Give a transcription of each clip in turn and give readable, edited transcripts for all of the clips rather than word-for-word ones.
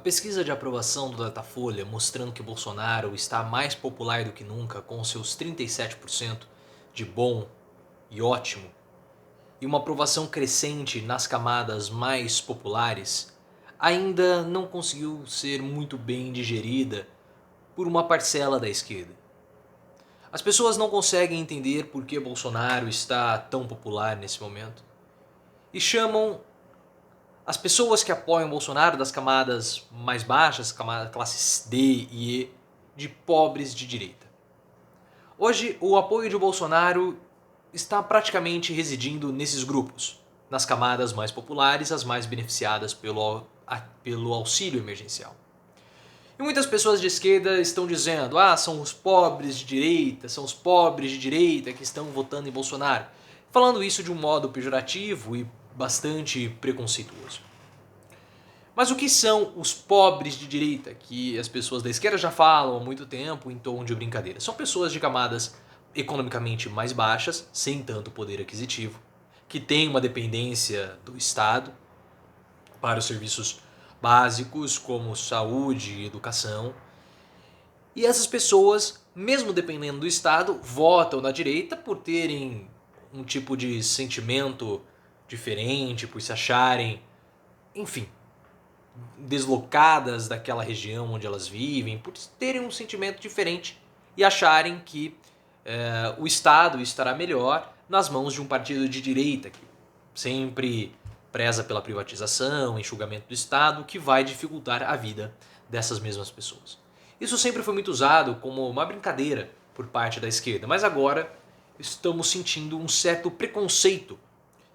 pesquisa de aprovação do Datafolha mostrando que Bolsonaro está mais popular do que nunca, com seus 37% de bom e ótimo, e uma aprovação crescente nas camadas mais populares, ainda não conseguiu ser muito bem digerida por uma parcela da esquerda. As pessoas não conseguem entender por que Bolsonaro está tão popular nesse momento e chamam as pessoas que apoiam Bolsonaro das camadas mais baixas, classes D e E, de pobres de direita. Hoje, o apoio de Bolsonaro está praticamente residindo nesses grupos, nas camadas mais populares, as mais beneficiadas pelo auxílio emergencial. E muitas pessoas de esquerda estão dizendo: são os pobres de direita, são os pobres de direita que estão votando em Bolsonaro. Falando isso de um modo pejorativo e bastante preconceituoso. Mas o que são os pobres de direita, que as pessoas da esquerda já falam há muito tempo em tom de brincadeira? São pessoas de camadas economicamente mais baixas, sem tanto poder aquisitivo, que têm uma dependência do Estado para os serviços básicos como saúde e educação. E essas pessoas, mesmo dependendo do Estado, votam na direita por terem um tipo de sentimento diferente, por se acharem, enfim, deslocadas daquela região onde elas vivem, por terem um sentimento diferente e acharem que o Estado estará melhor nas mãos de um partido de direita que sempre preza pela privatização, enxugamento do Estado, que vai dificultar a vida dessas mesmas pessoas. Isso sempre foi muito usado como uma brincadeira por parte da esquerda, mas agora estamos sentindo um certo preconceito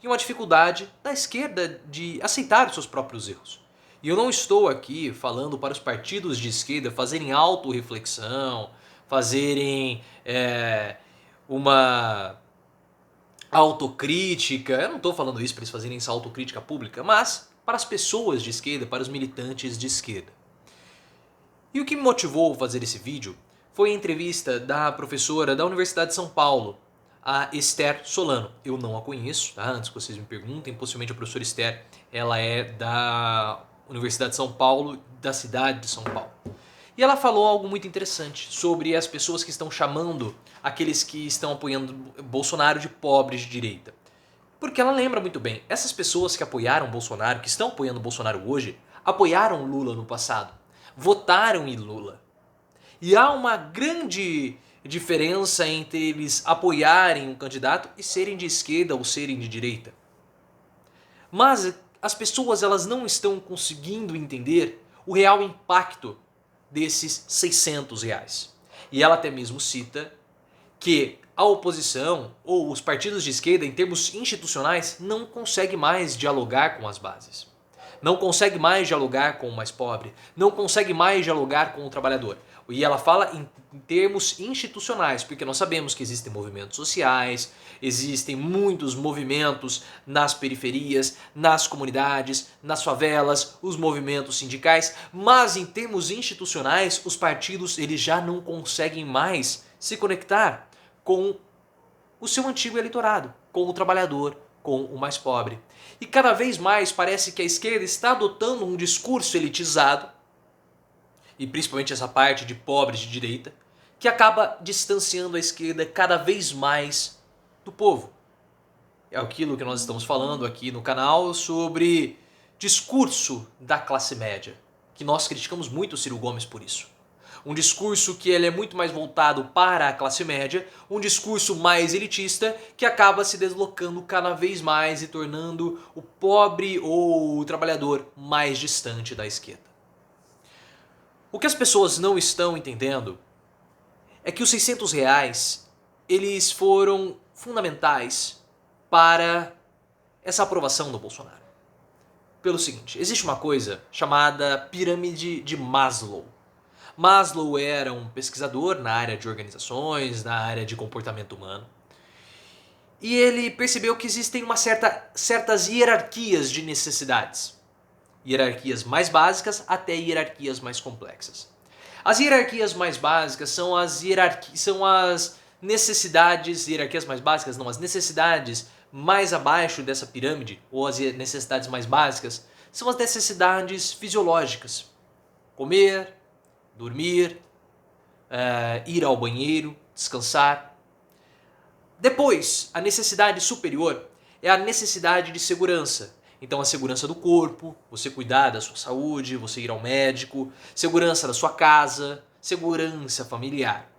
e uma dificuldade da esquerda de aceitar os seus próprios erros. E eu não estou aqui falando para os partidos de esquerda fazerem autorreflexão, fazerem uma autocrítica. Eu não estou falando isso para eles fazerem essa autocrítica pública, mas para as pessoas de esquerda, para os militantes de esquerda. E o que me motivou a fazer esse vídeo foi a entrevista da professora da Universidade de São Paulo, a Esther Solano. Eu não a conheço, tá? Antes que vocês me perguntem, possivelmente a professora Esther, ela é da Universidade de São Paulo, da cidade de São Paulo. E ela falou algo muito interessante sobre as pessoas que estão chamando aqueles que estão apoiando Bolsonaro de pobres de direita. Porque ela lembra muito bem, essas pessoas que apoiaram Bolsonaro, que estão apoiando Bolsonaro hoje, apoiaram Lula no passado, votaram em Lula. E há uma grande diferença entre eles apoiarem um candidato e serem de esquerda ou serem de direita. Mas as pessoas elas não estão conseguindo entender o real impacto desses R$600. E ela até mesmo cita que a oposição ou os partidos de esquerda, em termos institucionais, não consegue mais dialogar com as bases. Não consegue mais dialogar com o mais pobre. Não consegue mais dialogar com o trabalhador. E ela fala em termos institucionais, porque nós sabemos que existem movimentos sociais, existem muitos movimentos nas periferias, nas comunidades, nas favelas, os movimentos sindicais, mas em termos institucionais, os partidos eles já não conseguem mais se conectar com o seu antigo eleitorado, com o trabalhador, com o mais pobre. E cada vez mais parece que a esquerda está adotando um discurso elitizado, e principalmente essa parte de pobres de direita, que acaba distanciando a esquerda cada vez mais do povo. É aquilo que nós estamos falando aqui no canal sobre discurso da classe média, que nós criticamos muito o Ciro Gomes por isso. Um discurso que ele é muito mais voltado para a classe média, um discurso mais elitista que acaba se deslocando cada vez mais e tornando o pobre ou o trabalhador mais distante da esquerda. O que as pessoas não estão entendendo é que os R$600 eles foram fundamentais para essa aprovação do Bolsonaro. Pelo seguinte, existe uma coisa chamada pirâmide de Maslow. Maslow era um pesquisador na área de organizações, na área de comportamento humano. E ele percebeu que existem certas hierarquias de necessidades. Hierarquias mais básicas até hierarquias mais complexas. As hierarquias mais básicas são as necessidades, hierarquias mais básicas não, as necessidades mais abaixo dessa pirâmide, ou as necessidades mais básicas, são as necessidades fisiológicas. Comer, dormir, ir ao banheiro, descansar. Depois, a necessidade superior é a necessidade de segurança. Então a segurança do corpo, você cuidar da sua saúde, você ir ao médico, segurança da sua casa, segurança familiar.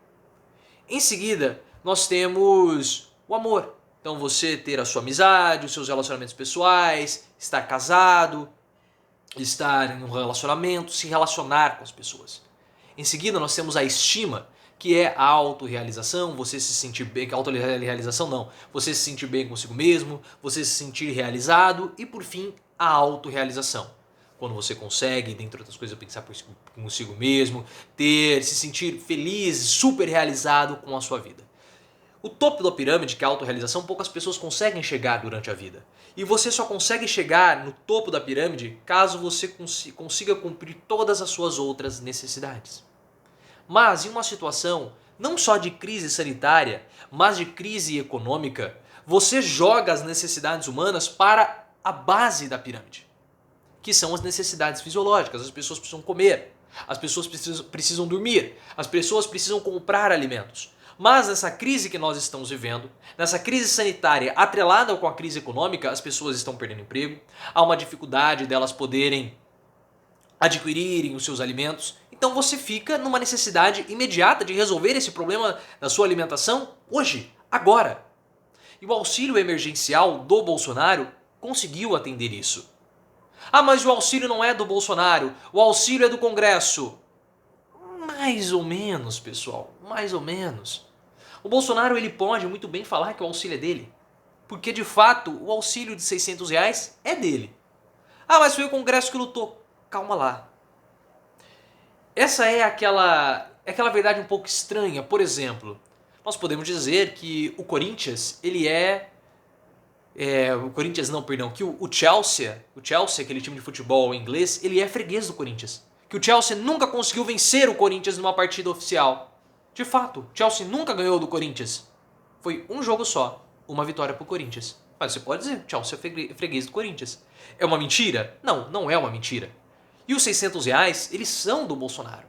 Em seguida, nós temos o amor. Então você ter a sua amizade, os seus relacionamentos pessoais, estar casado, estar em um relacionamento, se relacionar com as pessoas. Em seguida, nós temos a estima, que é a autorrealização, você se sentir bem, autorrealização não, você se sentir bem consigo mesmo, você se sentir realizado e por fim, a autorrealização. Quando você consegue, dentre outras coisas, pensar consigo mesmo, se sentir feliz, super realizado com a sua vida. O topo da pirâmide, que é a autorrealização, poucas pessoas conseguem chegar durante a vida. E você só consegue chegar no topo da pirâmide caso você consiga cumprir todas as suas outras necessidades. Mas em uma situação não só de crise sanitária, mas de crise econômica, você joga as necessidades humanas para a base da pirâmide, que são as necessidades fisiológicas. As pessoas precisam comer, as pessoas precisam dormir, as pessoas precisam comprar alimentos. Mas nessa crise que nós estamos vivendo, nessa crise sanitária atrelada com a crise econômica, as pessoas estão perdendo emprego, há uma dificuldade delas poderem adquirirem os seus alimentos. Então você fica numa necessidade imediata de resolver esse problema da sua alimentação hoje, agora. E o auxílio emergencial do Bolsonaro conseguiu atender isso. Ah, mas o auxílio não é do Bolsonaro, o auxílio é do Congresso. Mais ou menos, pessoal, mais ou menos. O Bolsonaro ele pode muito bem falar que o auxílio é dele, porque de fato o auxílio de R$600 é dele. Ah, mas foi o Congresso que lutou. Calma lá. Essa é aquela verdade um pouco estranha. Por exemplo, nós podemos dizer que o Corinthians, que o Chelsea, aquele time de futebol inglês, ele é freguês do Corinthians. Que o Chelsea nunca conseguiu vencer o Corinthians numa partida oficial. De fato, o Chelsea nunca ganhou do Corinthians. Foi um jogo só, uma vitória pro Corinthians. Mas você pode dizer, o Chelsea é freguês do Corinthians. É uma mentira? Não, não é uma mentira. E os R$600, eles são do Bolsonaro.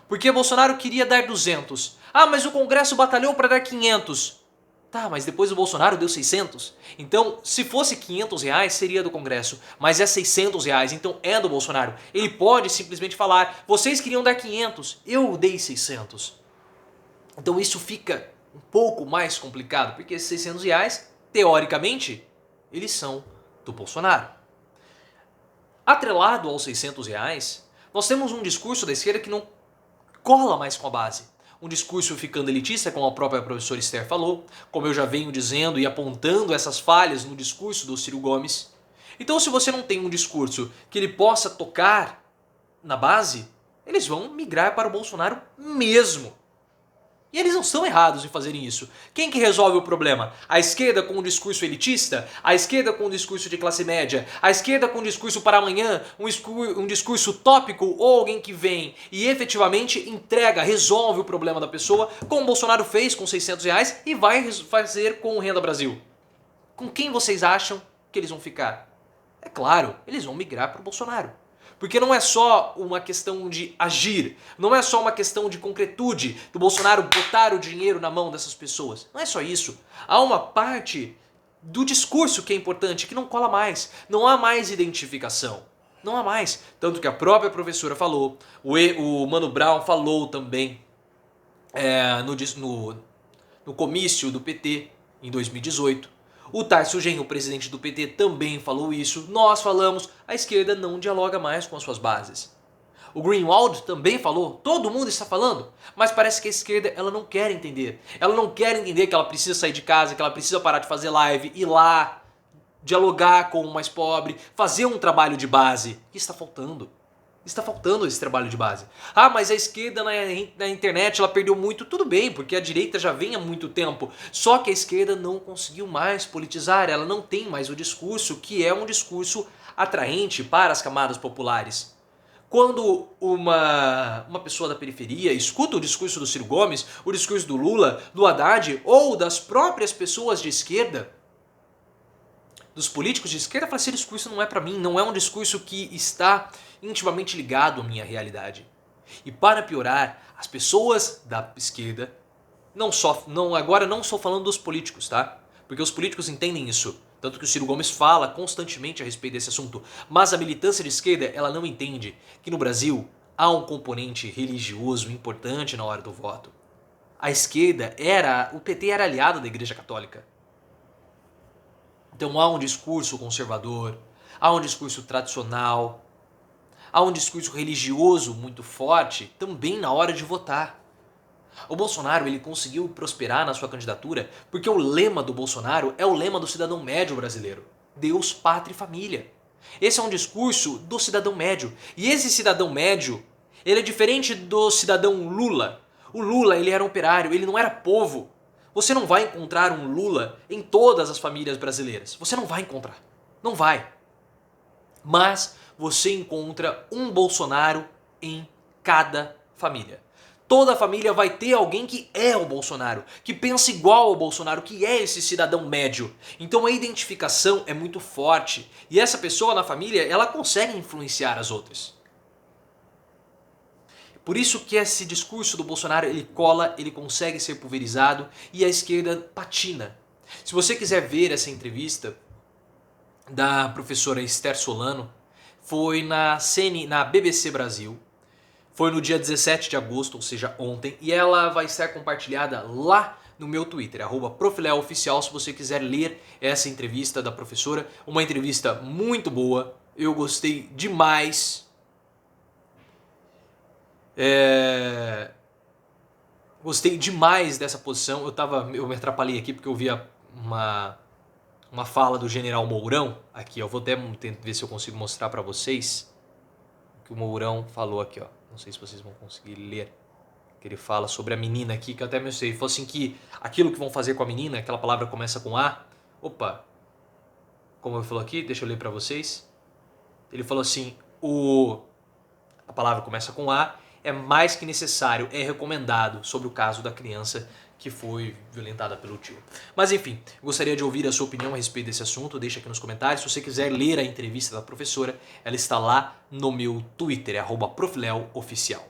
Porque o Bolsonaro queria dar 200. Ah, mas o Congresso batalhou para dar 500. Tá, mas depois o Bolsonaro deu 600. Então, se fosse R$500, seria do Congresso. Mas é R$600, então é do Bolsonaro. Ele pode simplesmente falar, vocês queriam dar 500, eu dei 600. Então isso fica um pouco mais complicado, porque esses R$600, teoricamente, eles são do Bolsonaro. Atrelado aos R$600, nós temos um discurso da esquerda que não cola mais com a base. Um discurso ficando elitista, como a própria professora Esther falou, como eu já venho dizendo e apontando essas falhas no discurso do Ciro Gomes. Então, se você não tem um discurso que ele possa tocar na base, eles vão migrar para o Bolsonaro mesmo. E eles não estão errados em fazerem isso. Quem que resolve o problema? A esquerda com um discurso elitista? A esquerda com um discurso de classe média? A esquerda com um discurso para amanhã? Um discurso utópico? Ou alguém que vem e efetivamente entrega, resolve o problema da pessoa, como o Bolsonaro fez com R$600 e vai fazer com o Renda Brasil? Com quem vocês acham que eles vão ficar? É claro, eles vão migrar para o Bolsonaro. Porque não é só uma questão de agir, não é só uma questão de concretude, do Bolsonaro botar o dinheiro na mão dessas pessoas. Não é só isso. Há uma parte do discurso que é importante, que não cola mais. Não há mais identificação. Não há mais. Tanto que a própria professora falou, o Mano Brown falou também no comício do PT em 2018. O Tarcísio Genro, o presidente do PT, também falou isso. Nós falamos, a esquerda não dialoga mais com as suas bases. O Greenwald também falou, todo mundo está falando, mas parece que a esquerda ela não quer entender. Ela não quer entender que ela precisa sair de casa, que ela precisa parar de fazer live, ir lá, dialogar com o mais pobre, fazer um trabalho de base. E está faltando. Está faltando esse trabalho de base. Ah, mas a esquerda na internet ela perdeu muito. Tudo bem, porque a direita já vem há muito tempo. Só que a esquerda não conseguiu mais politizar. Ela não tem mais o discurso que é um discurso atraente para as camadas populares. Quando uma pessoa da periferia escuta o discurso do Ciro Gomes, o discurso do Lula, do Haddad ou das próprias pessoas de esquerda, dos políticos de esquerda, eu falei, esse discurso não é para mim, não é um discurso que está intimamente ligado à minha realidade. E para piorar, as pessoas da esquerda, agora não estou falando dos políticos, tá? Porque os políticos entendem isso. Tanto que o Ciro Gomes fala constantemente a respeito desse assunto. Mas a militância de esquerda, ela não entende que no Brasil há um componente religioso importante na hora do voto. A esquerda o PT era aliado da Igreja Católica. Então há um discurso conservador, há um discurso tradicional, há um discurso religioso muito forte também na hora de votar. O Bolsonaro ele conseguiu prosperar na sua candidatura porque o lema do Bolsonaro é o lema do cidadão médio brasileiro. Deus, pátria e família. Esse é um discurso do cidadão médio. E esse cidadão médio, ele é diferente do cidadão Lula. O Lula ele era operário, ele não era povo. Você não vai encontrar um Lula em todas as famílias brasileiras. Você não vai encontrar. Não vai. Mas você encontra um Bolsonaro em cada família. Toda família vai ter alguém que é o Bolsonaro, que pensa igual ao Bolsonaro, que é esse cidadão médio. Então a identificação é muito forte e essa pessoa na família, ela consegue influenciar as outras. Por isso que esse discurso do Bolsonaro, ele cola, ele consegue ser pulverizado e a esquerda patina. Se você quiser ver essa entrevista da professora Esther Solano, foi na BBC Brasil. Foi no dia 17 de agosto, ou seja, ontem, e ela vai ser compartilhada lá no meu Twitter, @profileoficial, se você quiser ler essa entrevista da professora. Uma entrevista muito boa, eu gostei demais. Gostei demais dessa posição. Eu me atrapalhei aqui porque eu vi uma fala do General Mourão aqui. Eu vou até tentar ver se eu consigo mostrar para vocês o que o Mourão falou aqui, ó. Não sei se vocês vão conseguir ler. Que ele fala sobre a menina aqui, que eu até me sei. Ele falou assim que aquilo que vão fazer com a menina, aquela palavra começa com A. Opa! Como ele falou aqui, deixa eu ler pra vocês. Ele falou assim, a palavra começa com A, é mais que necessário, é recomendado sobre o caso da criança que foi violentada pelo tio. Mas enfim, gostaria de ouvir a sua opinião a respeito desse assunto, deixa aqui nos comentários. Se você quiser ler a entrevista da professora, ela está lá no meu Twitter, @profileoficial.